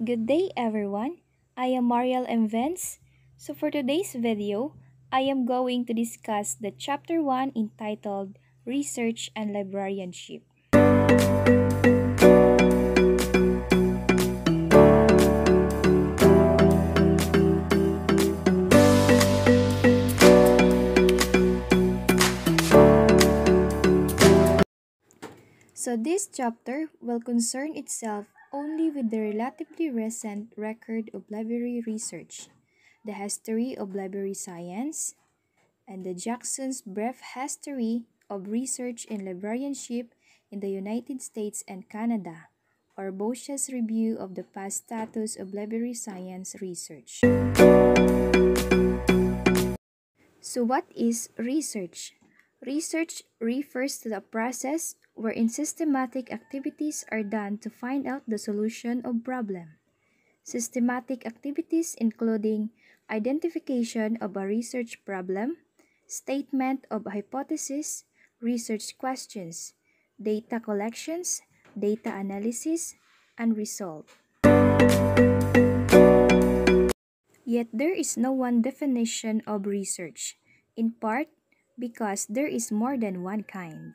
Good day everyone, I am Mariel M. Vance. So for today's video, I am going to discuss the chapter 1 entitled Research and Librarianship. So this chapter will concern itself only with the relatively recent record of library research, the history of library science, and the Jackson's brief history of research in librarianship in the United States and Canada, or BOSHA's review of the past status of library science research. So what is research? Research refers to the process wherein systematic activities are done to find out the solution of problem. Systematic activities including identification of a research problem, statement of hypothesis, research questions, data collections, data analysis, and result. Yet there is no one definition of research, in part because there is more than one kind.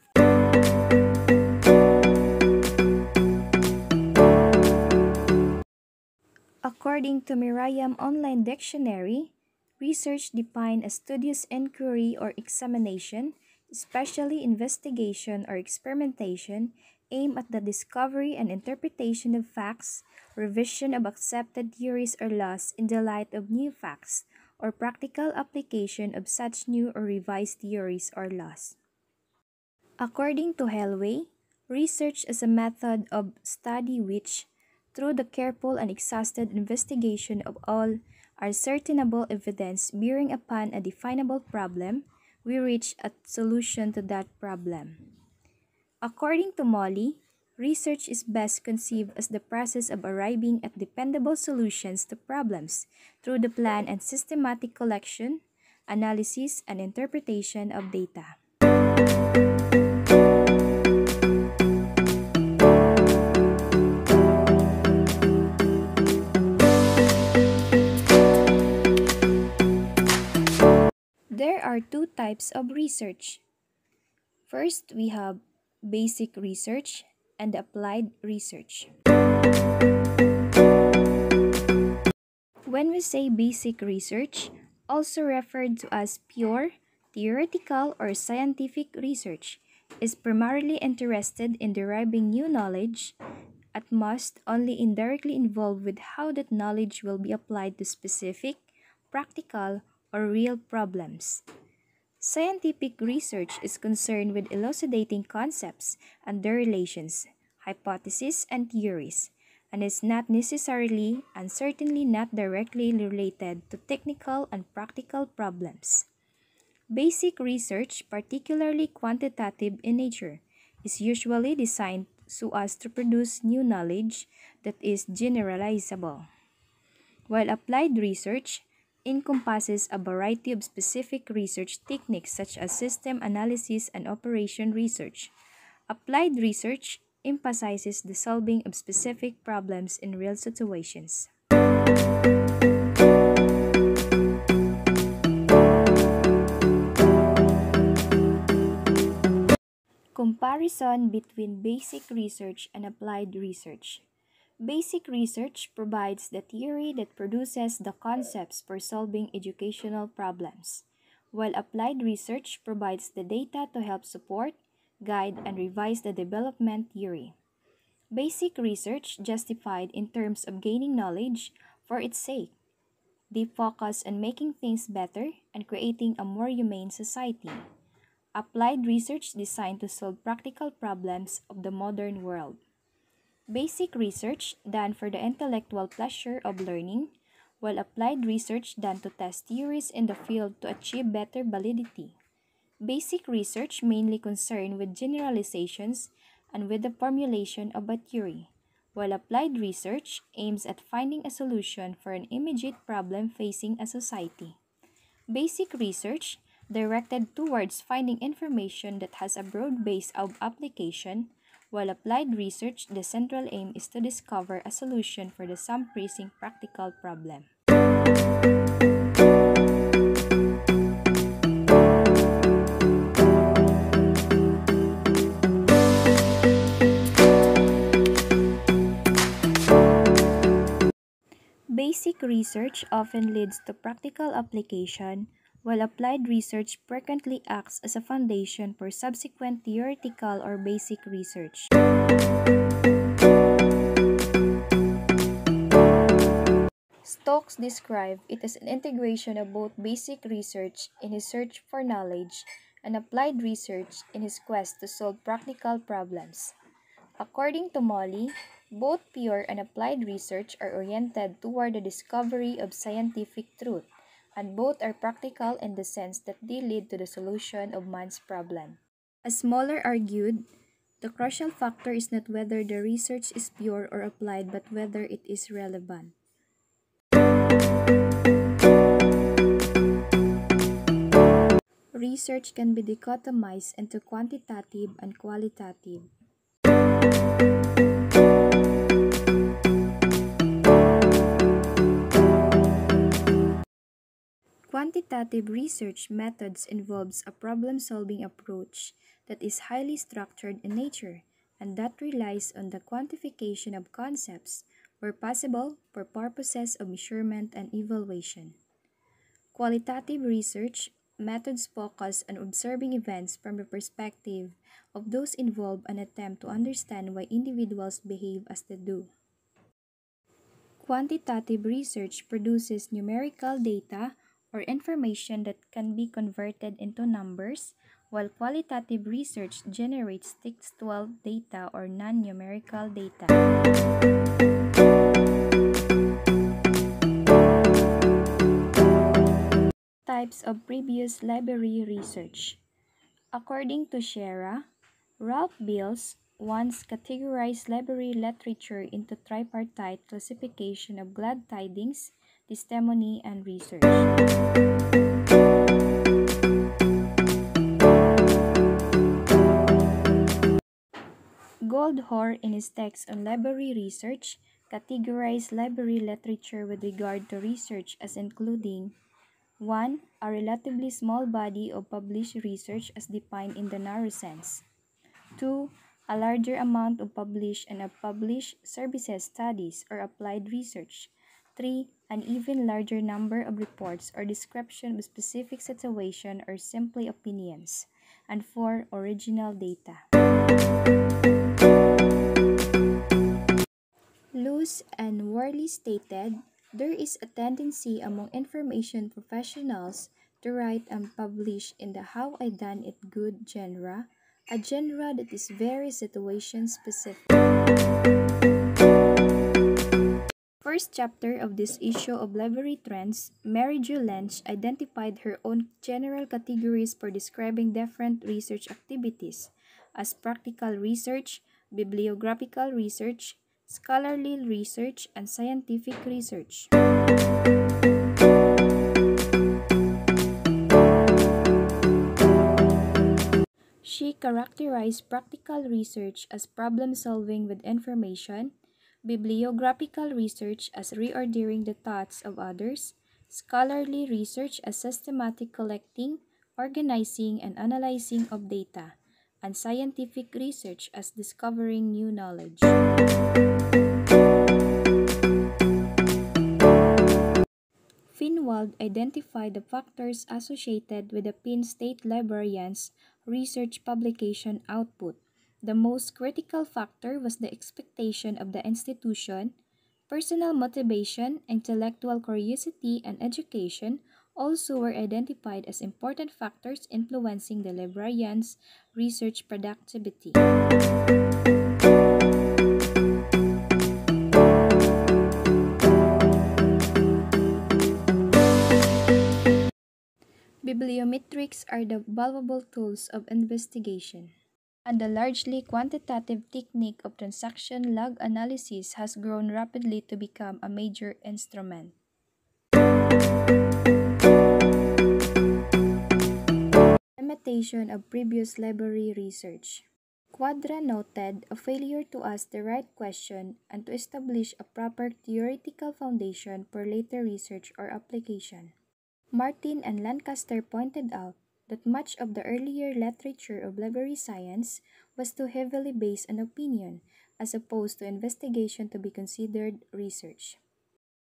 According to Merriam Online Dictionary, research defined as studious inquiry or examination, especially investigation or experimentation, aimed at the discovery and interpretation of facts, revision of accepted theories or laws in the light of new facts, or practical application of such new or revised theories or laws. According to Helway, research is a method of study which, through the careful and exhaustive investigation of all ascertainable evidence bearing upon a definable problem, we reach a solution to that problem. According to Molly, research is best conceived as the process of arriving at dependable solutions to problems through the planned and systematic collection, analysis, and interpretation of data. There are two types of research. First, we have basic research and applied research. When we say basic research, also referred to as pure, theoretical, or scientific research, is primarily interested in deriving new knowledge, at most only indirectly involved with how that knowledge will be applied to specific, practical, or real problems. Scientific research is concerned with elucidating concepts and their relations, hypotheses, and theories, and is not necessarily and certainly not directly related to technical and practical problems. Basic research, particularly quantitative in nature, is usually designed so as to produce new knowledge that is generalizable, while applied research encompasses a variety of specific research techniques such as system analysis and operation research. Applied research emphasizes the solving of specific problems in real situations. Comparison between basic research and applied research. Basic research provides the theory that produces the concepts for solving educational problems, while applied research provides the data to help support, guide, and revise the development theory. Basic research justified in terms of gaining knowledge for its sake. They focus on making things better and creating a more humane society. Applied research designed to solve practical problems of the modern world. Basic research done for the intellectual pleasure of learning, while applied research done to test theories in the field to achieve better validity. Basic research mainly concerned with generalizations and with the formulation of a theory, while applied research aims at finding a solution for an immediate problem facing a society. Basic research directed towards finding information that has a broad base of application, While applied research, the central aim is to discover a solution for the some pressing practical problem. Basic research often leads to practical application, while applied research frequently acts as a foundation for subsequent theoretical or basic research. Stokes described it as an integration of both basic research in his search for knowledge and applied research in his quest to solve practical problems. According to Molly, both pure and applied research are oriented toward the discovery of scientific truth, and both are practical in the sense that they lead to the solution of man's problem. As Moller argued, the crucial factor is not whether the research is pure or applied, but whether it is relevant. Research can be dichotomized into quantitative and qualitative. Quantitative research methods involves a problem-solving approach that is highly structured in nature and that relies on the quantification of concepts where possible for purposes of measurement and evaluation. Qualitative research methods focus on observing events from the perspective of those involved and attempt to understand why individuals behave as they do. Quantitative research produces numerical data or information that can be converted into numbers, while qualitative research generates textual data or non-numerical data. Types of previous library research. According to Shera, Ralph Beals once categorized library literature into tripartite classification of glad tidings, testimony, and research. Goldhor, in his text on library research, categorized library literature with regard to research as including 1. A relatively small body of published research as defined in the narrow sense. 2. A larger amount of published and unpublished services studies or applied research. 3. An even larger number of reports or description of specific situation or simply opinions. And 4. Original data. Luce and Worley stated, there is a tendency among information professionals to write and publish in the how I done it good genre, a genre that is very situation specific. First chapter of this issue of Library Trends, Mary Jo Lynch identified her own general categories for describing different research activities as practical research, bibliographical research, scholarly research, and scientific research. She characterized practical research as problem-solving with information, bibliographical research as reordering the thoughts of others, scholarly research as systematic collecting, organizing, and analyzing of data, and scientific research as discovering new knowledge. Finwald identified the factors associated with the Penn State Librarian's research publication output. The most critical factor was the expectation of the institution. Personal motivation, intellectual curiosity, and education also were identified as important factors influencing the librarian's research productivity. Bibliometrics are the valuable tools of investigation, and the largely quantitative technique of transaction log analysis has grown rapidly to become a major instrument. Limitation of previous library research. Quadra noted a failure to ask the right question and to establish a proper theoretical foundation for later research or application. Martin and Lancaster pointed out that much of the earlier literature of library science was too heavily based on opinion, as opposed to investigation to be considered research.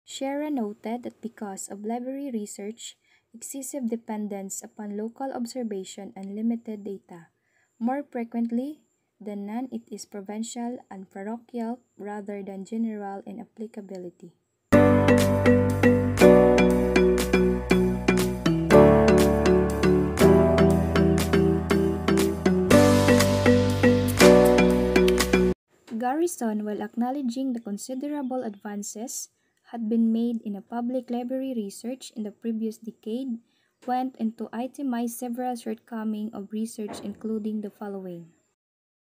Shera noted that because of library research, excessive dependence upon local observation and limited data, more frequently than none it is provincial and parochial rather than general in applicability. Garrison, while acknowledging the considerable advances had been made in a public library research in the previous decade, went on to itemize several shortcomings of research, including the following.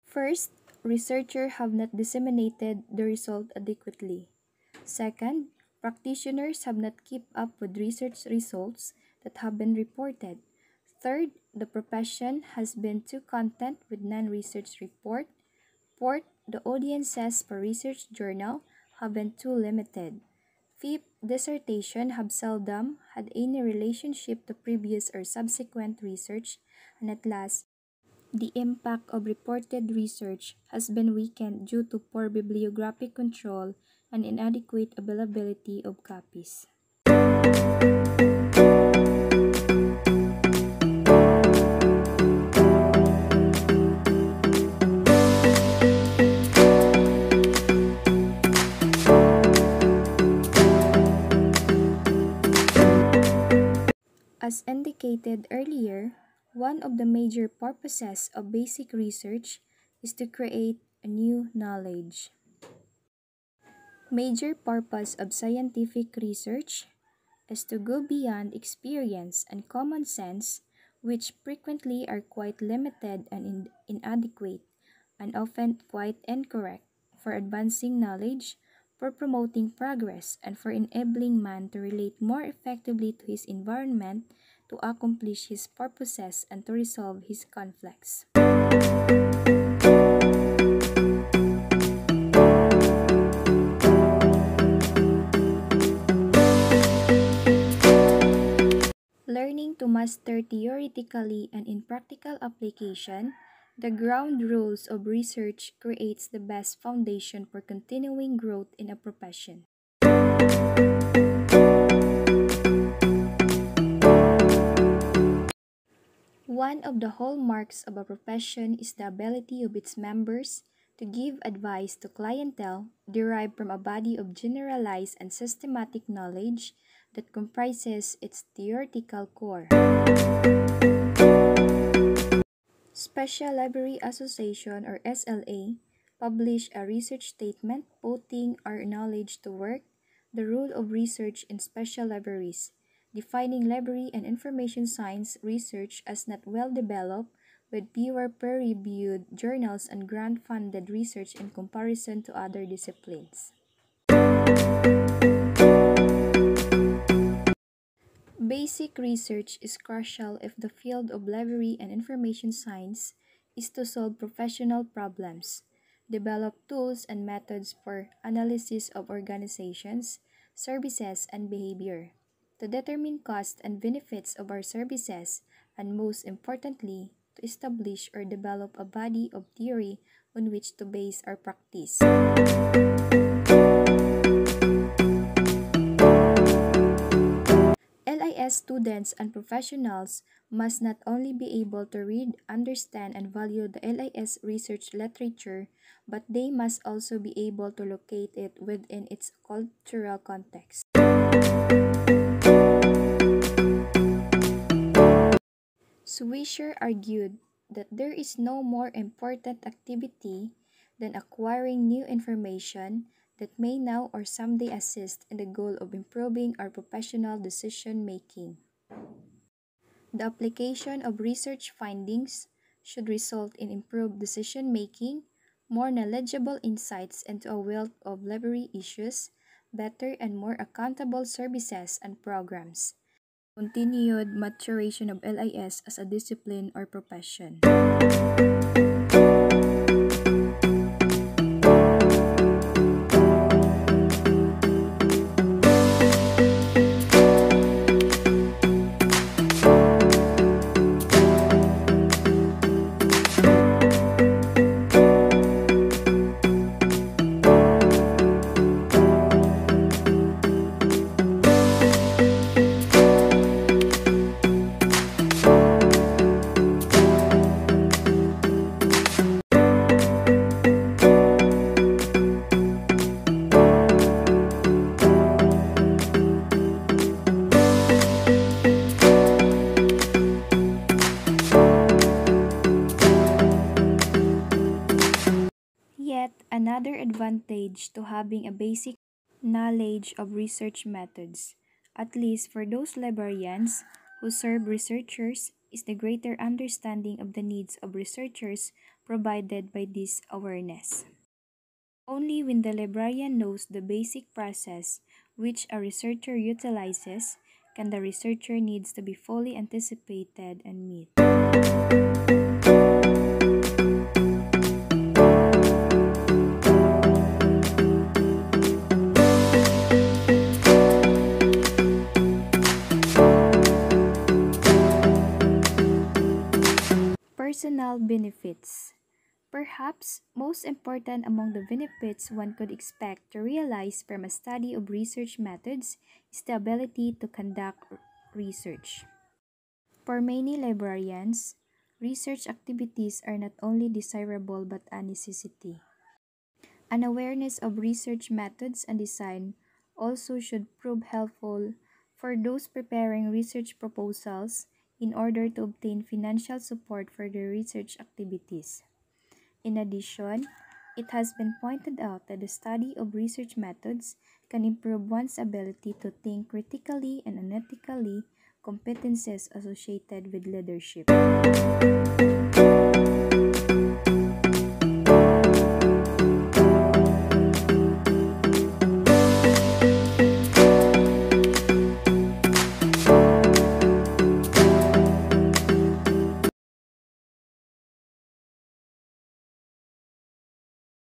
First, researchers have not disseminated the result adequately. Second, practitioners have not kept up with research results that have been reported. Third, the profession has been too content with non-research report. Fourth, the audiences for research journal have been too limited. Fifth, dissertation have seldom had any relationship to previous or subsequent research. And at last, the impact of reported research has been weakened due to poor bibliographic control and inadequate availability of copies. As indicated earlier, one of the major purposes of basic research is to create a new knowledge. Major purpose of scientific research is to go beyond experience and common sense, which frequently are quite limited and inadequate, and often quite incorrect, for advancing knowledge, for promoting progress, and for enabling man to relate more effectively to his environment, to accomplish his purposes, and to resolve his conflicts. Learning to master theoretically and in practical application, the ground rules of research creates the best foundation for continuing growth in a profession. One of the hallmarks of a profession is the ability of its members to give advice to clientele derived from a body of generalized and systematic knowledge that comprises its theoretical core. Special Library Association or SLA published a research statement putting our knowledge to work, the role of research in special libraries, defining library and information science research as not well developed with fewer peer-reviewed journals and grant-funded research in comparison to other disciplines. Basic research is crucial if the field of library and information science is to solve professional problems, develop tools and methods for analysis of organizations, services, and behavior, to determine costs and benefits of our services, and most importantly, to establish or develop a body of theory on which to base our practice. LIS students and professionals must not only be able to read, understand, and value the LIS research literature, but they must also be able to locate it within its cultural context. Swisher argued that there is no more important activity than acquiring new information that may now or someday assist in the goal of improving our professional decision-making. The application of research findings should result in improved decision-making, more knowledgeable insights into a wealth of library issues, better and more accountable services and programs, continued maturation of LIS as a discipline or profession. another advantage to having a basic knowledge of research methods, at least for those librarians who serve researchers, is the greater understanding of the needs of researchers provided by this awareness. Only when the librarian knows the basic process which a researcher utilizes can the researcher needs to be fully anticipated and met. Personal benefits. Perhaps most important among the benefits one could expect to realize from a study of research methods is the ability to conduct research. For many librarians, research activities are not only desirable but a necessity. An awareness of research methods and design also should prove helpful for those preparing research proposals in order to obtain financial support for their research activities. In addition, it has been pointed out that the study of research methods can improve one's ability to think critically and analytically, competencies associated with leadership.